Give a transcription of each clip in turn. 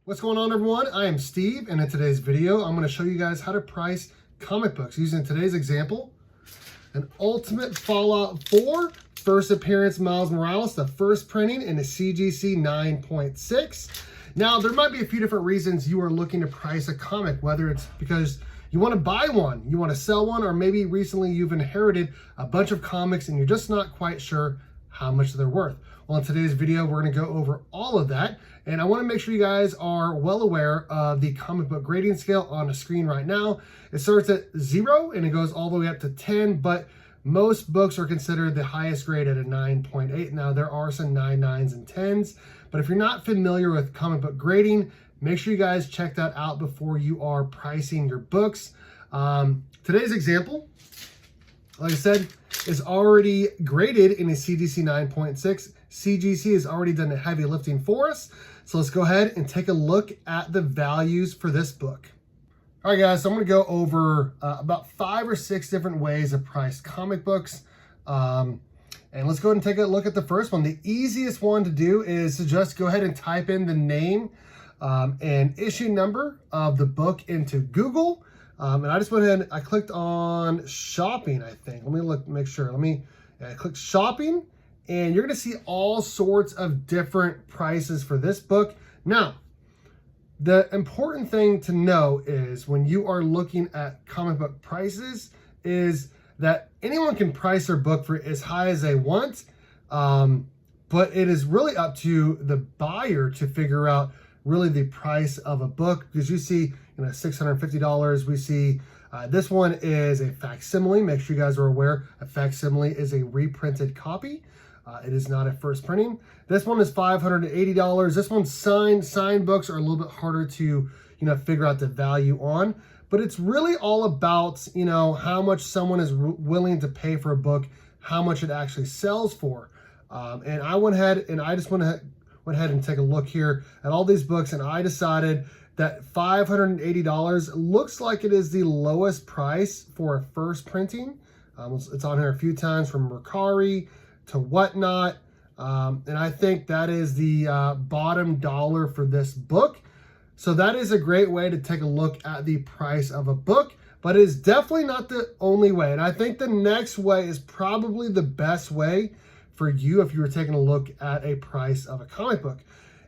What's going on, everyone? I am Steve, and in today's video, I'm going to show you guys how to price comic books using today's example. An Ultimate Fallout 4 first appearance Miles Morales, the first printing in the CGC 9.6. Now, there might be a few different reasons you are looking to price a comic, whether it's because you want to buy one, you want to sell one, or maybe recently you've inherited a bunch of comics and you're just not quite sure how much they're worth. Well, in today's video, we're going to go over all of that. And I want to make sure you guys are well aware of the comic book grading scale on the screen right now. It starts at 0 and it goes all the way up to 10, but most books are considered the highest grade at a 9.8. Now, there are some 9.9s and 10s, but if you're not familiar with comic book grading, make sure you guys check that out before you are pricing your books. Today's example, like I said, is already graded in a CGC 9.6. CGC has already done the heavy lifting for us. So let's go ahead and take a look at the values for this book. All right, guys, so I'm going to go over about 5 or 6 different ways to price comic books. And let's go ahead and take a look at the first one. The easiest one to do is to just go ahead and type in the name and issue number of the book into Google. And I just went ahead and I clicked on shopping, I think. Let me look, make sure. I clicked shopping, and you're going to see all sorts of different prices for this book. Now, the important thing to know is when you are looking at comic book prices is that anyone can price their book for as high as they want, but it is really up to the buyer to figure out really the price of a book, because you see, $650. We see this one is a facsimile. Make sure you guys are aware a facsimile is a reprinted copy. It is not a first printing. This one is $580. This one's signed. Signed books are a little bit harder to, figure out the value on. But it's really all about, how much someone is willing to pay for a book, how much it actually sells for. And I went ahead and I just went ahead and take a look here at all these books, and I decided that $580 looks like it is the lowest price for a first printing. It's on here a few times, from Mercari to whatnot. And I think that is the bottom dollar for this book. So that is a great way to take a look at the price of a book, but it is definitely not the only way. And I think the next way is probably the best way for you if you were taking a look at a price of a comic book.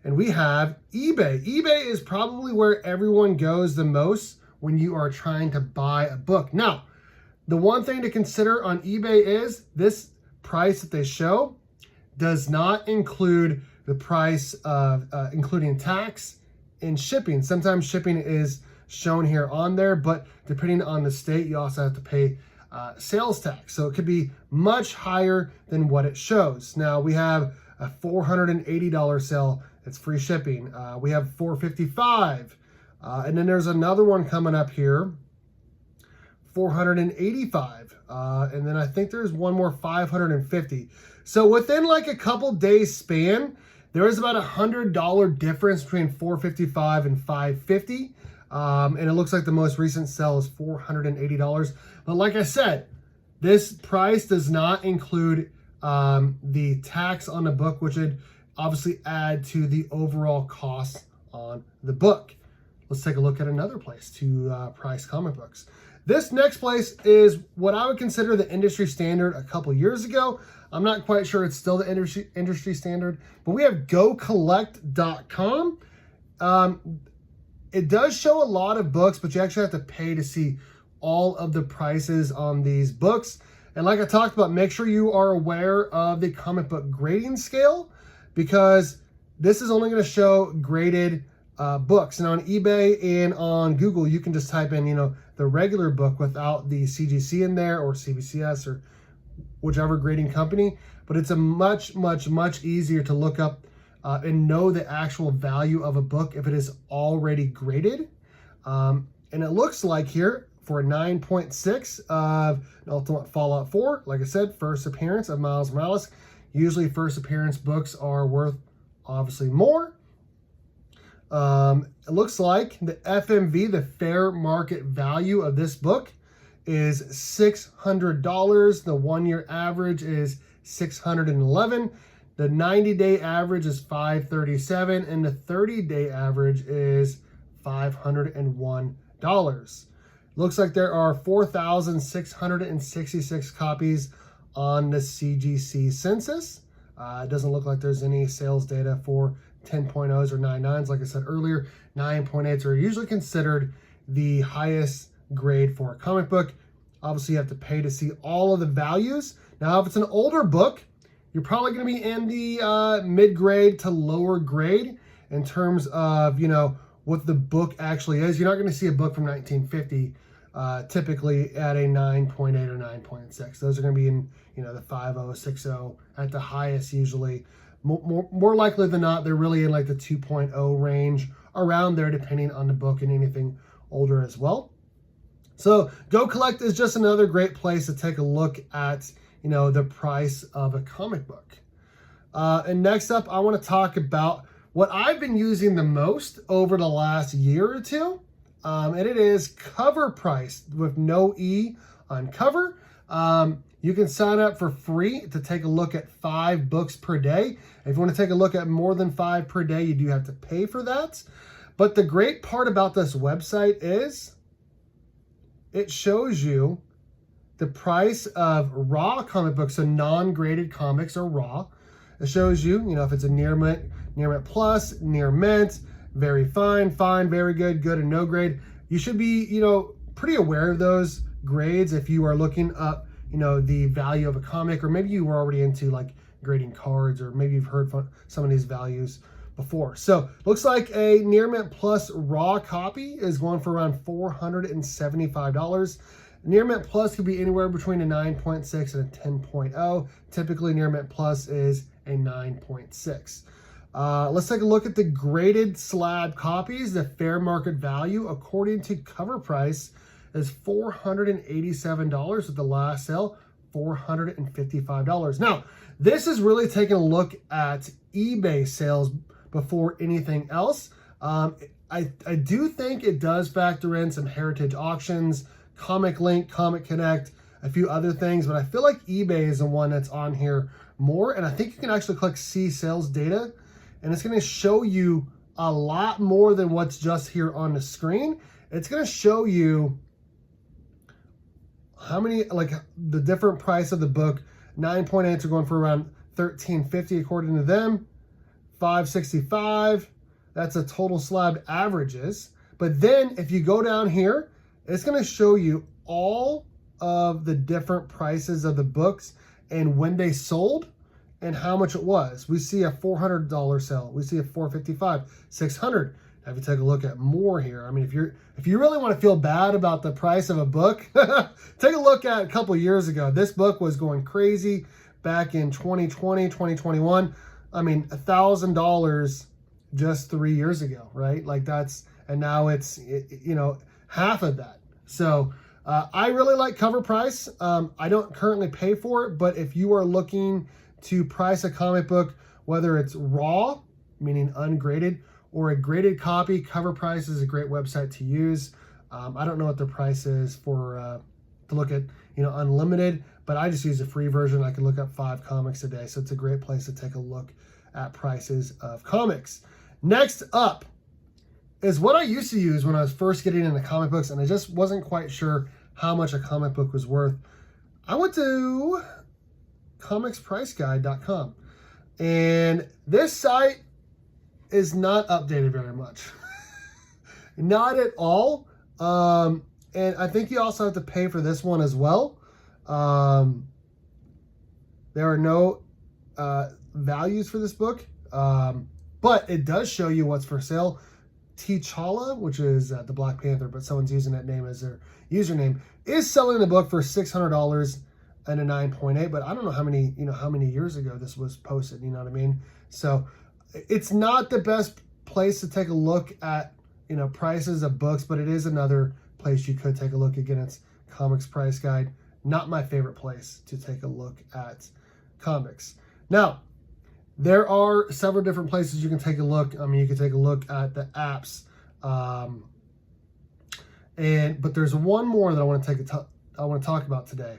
And we have eBay. eBay is probably where everyone goes the most when you are trying to buy a book. Now, the one thing to consider on eBay is this price that they show does not include the price of including tax and shipping. Sometimes shipping is shown here on there, but depending on the state, you also have to pay sales tax. So it could be much higher than what it shows. Now, we have a $480 sale. It's free shipping. We have $455. And then there's another one coming up here, $485. And then I think there's one more, $550. So within like a couple days span, there is about $100 difference between $455 and $550. And it looks like the most recent sale is $480. But like I said, this price does not include the tax on the book, which would obviously add to the overall cost on the book. Let's take a look at another place to price comic books. This next place is what I would consider the industry standard a couple years ago. I'm not quite sure it's still the industry standard, but we have GoCollect.com. It does show a lot of books, but you actually have to pay to see all of the prices on these books. And like I talked about, make sure you are aware of the comic book grading scale, because this is only going to show graded books. And on eBay and on Google, you can just type in, the regular book without the CGC in there, or CBCS, or whichever grading company. But it's a much easier to look up and know the actual value of a book if it is already graded. And it looks like here, for a 9.6 of Ultimate Fallout 4, like I said, first appearance of Miles Morales. Usually first appearance books are worth obviously more. It looks like the FMV, the fair market value of this book, is $600. The 1-year average is $611. The 90-day average is $537, and the 30-day average is $501. Looks like there are 4,666 copies on the CGC census. It doesn't look like there's any sales data for 10.0s or 9.9s. Like I said earlier, 9.8s are usually considered the highest grade for a comic book. Obviously, you have to pay to see all of the values. Now, if it's an older book, you're probably going to be in the mid-grade to lower grade in terms of, you know, what the book actually is. You're not going to see a book from 1950 typically at a 9.8 or 9.6. Those are going to be in, you know, the 5.0, 6.0 at the highest usually. More likely than not, they're really in like the 2.0 range, around there, depending on the book and anything older as well. So GoCollect is just another great place to take a look at, you know, the price of a comic book. And next up, I want to talk about what I've been using the most over the last year or two. And it is CovrPrice with no E on cover. You can sign up for free to take a look at 5 books per day. If you want to take a look at more than 5 per day, you do have to pay for that. But the great part about this website is it shows you the price of raw comic books, so non-graded comics are raw. It shows you, you know, if it's a near mint plus, near mint, very fine, fine, very good, good, and no grade. You should be, you know, pretty aware of those grades if you are looking up, you know, the value of a comic, or maybe you were already into like grading cards, or maybe you've heard some of these values before. So looks like a near mint plus raw copy is going for around $475. Near mint plus could be anywhere between a 9.6 and a 10.0. Typically near mint plus is a 9.6. Let's take a look at the graded slab copies. The fair market value, according to CovrPrice, is $487 with the last sale, $455. Now, this is really taking a look at eBay sales before anything else. I do think it does factor in some heritage auctions, Comic Link, Comic Connect, a few other things, but I feel like eBay is the one that's on here more. And I think you can actually click see sales data, and it's going to show you a lot more than what's just here on the screen. It's going to show you how many, like the different price of the book. 9.8s are going for around $13.50 according to them. $565, that's a total slab averages. But then if you go down here, it's going to show you all of the different prices of the books and when they sold and how much it was. We see a $400 sale. We see a $455, $600. Now, if you take a look at more here, I mean, if you really want to feel bad about the price of a book, take a look at a couple years ago. This book was going crazy back in 2020, 2021. I mean, $1,000 just 3 years ago, right? Like and now it's, you know, half of that. So I really like CovrPrice. I don't currently pay for it, but if you are looking to price a comic book, whether it's raw, meaning ungraded, or a graded copy, CovrPrice is a great website to use. I don't know what the price is for to look at, you know, unlimited, but I just use a free version. I can look up 5 comics a day, so it's a great place to take a look at prices of comics. Next up is what I used to use when I was first getting into comic books, and I just wasn't quite sure how much a comic book was worth. I went to ComicsPriceGuide.com, and this site is not updated very much. Not at all. And I think you also have to pay for this one as well. There are no values for this book, but it does show you what's for sale. T'Challa, which is the Black Panther, but someone's using that name as their username, is selling the book for $600 and a 9.8, but I don't know how many years ago this was posted, you know what I mean? So it's not the best place to take a look at, you know, prices of books, but it is another place you could take a look. Again, it's Comics Price Guide. Not my favorite place to take a look at comics. Now, there are several different places you can take a look. I mean, you can take a look at the apps, but there's one more that I want to talk about today,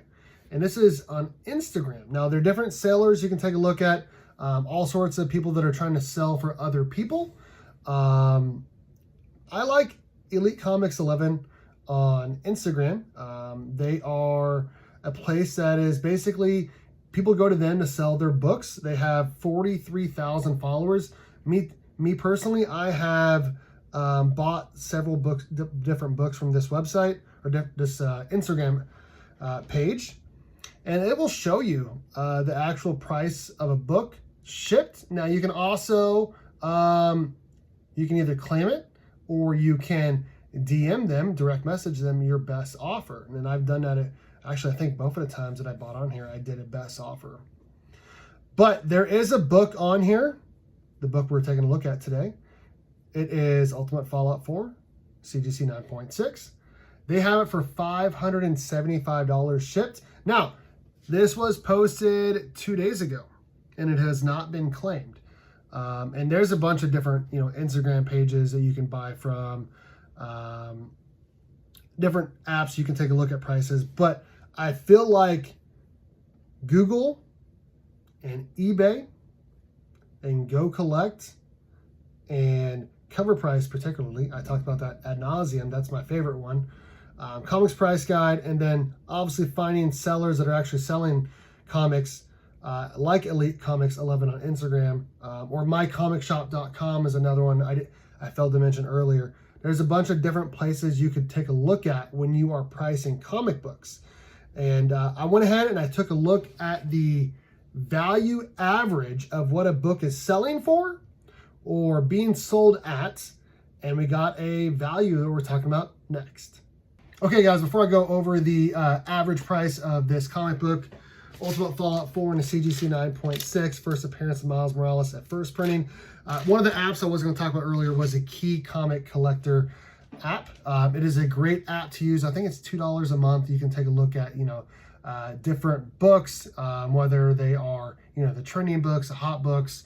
and this is on Instagram. Now, there are different sellers you can take a look at. all sorts of people that are trying to sell for other people. I like Elite Comics 11 on Instagram. They are a place that is basically, people go to them to sell their books. They have 43,000 followers. Me personally, I have bought several books, different books from this website or this Instagram page, and it will show you the actual price of a book shipped. Now you can also, you can either claim it or you can DM them, direct message them your best offer. And I've done that. Actually, I think both of the times that I bought on here, I did a best offer. But there is a book on here, the book we're taking a look at today. It is Ultimate Fallout 4, CGC 9.6. They have it for $575 shipped. Now, this was posted 2 days ago, and it has not been claimed. And there's a bunch of different, Instagram pages that you can buy from, different apps you can take a look at prices. But I feel like Google and eBay and GoCollect and CovrPrice particularly, I talked about that ad nauseum, that's my favorite one. ComicsPriceGuide, and then obviously finding sellers that are actually selling comics, like Elite Comics 11 on Instagram, or mycomicshop.com is another one I failed to mention earlier. There's a bunch of different places you could take a look at when you are pricing comic books. And I went ahead and I took a look at the value average of what a book is selling for or being sold at, and we got a value that we're talking about next. Okay guys, before I go over the average price of this comic book, Ultimate Fallout 4 in the CGC 9.6, first appearance of Miles Morales at first printing. One of the apps I was going to talk about earlier was a Key Comic Collector app. It is a great app to use. I think it's $2 a month. You can take a look at, different books, whether they are, the trending books, the hot books,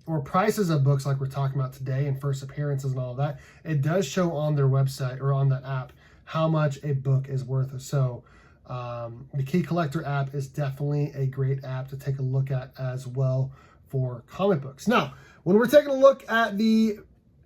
or prices of books like we're talking about today and first appearances and all of that. It does show on their website or on that app how much a book is worth. So the Key Collector app is definitely a great app to take a look at as well for comic books. Now, when we're taking a look at the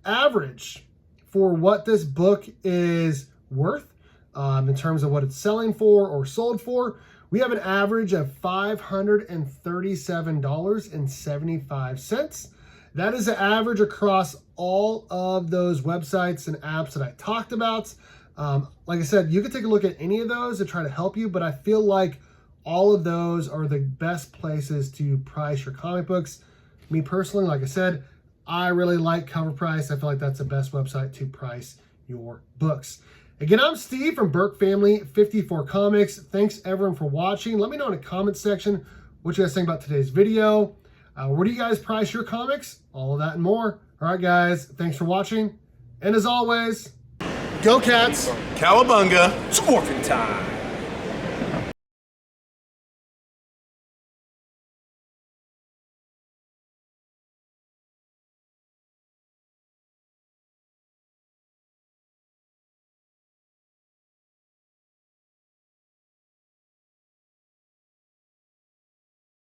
average for what this book is worth, in terms of what it's selling for or sold for, we have an average of $537.75. That is the average across all of those websites and apps that I talked about. Like I said, you can take a look at any of those to try to help you, but I feel like all of those are the best places to price your comic books. Me personally, like I said, I really like CovrPrice. I feel like that's the best website to price your books. Again, I'm Steve from Burke Family 54 Comics. Thanks everyone for watching. Let me know in the comments section what you guys think about today's video. Where do you guys price your comics? All of that and more. All right, guys, thanks for watching. And as always, go Cats! Cowabunga! It's morphin' time!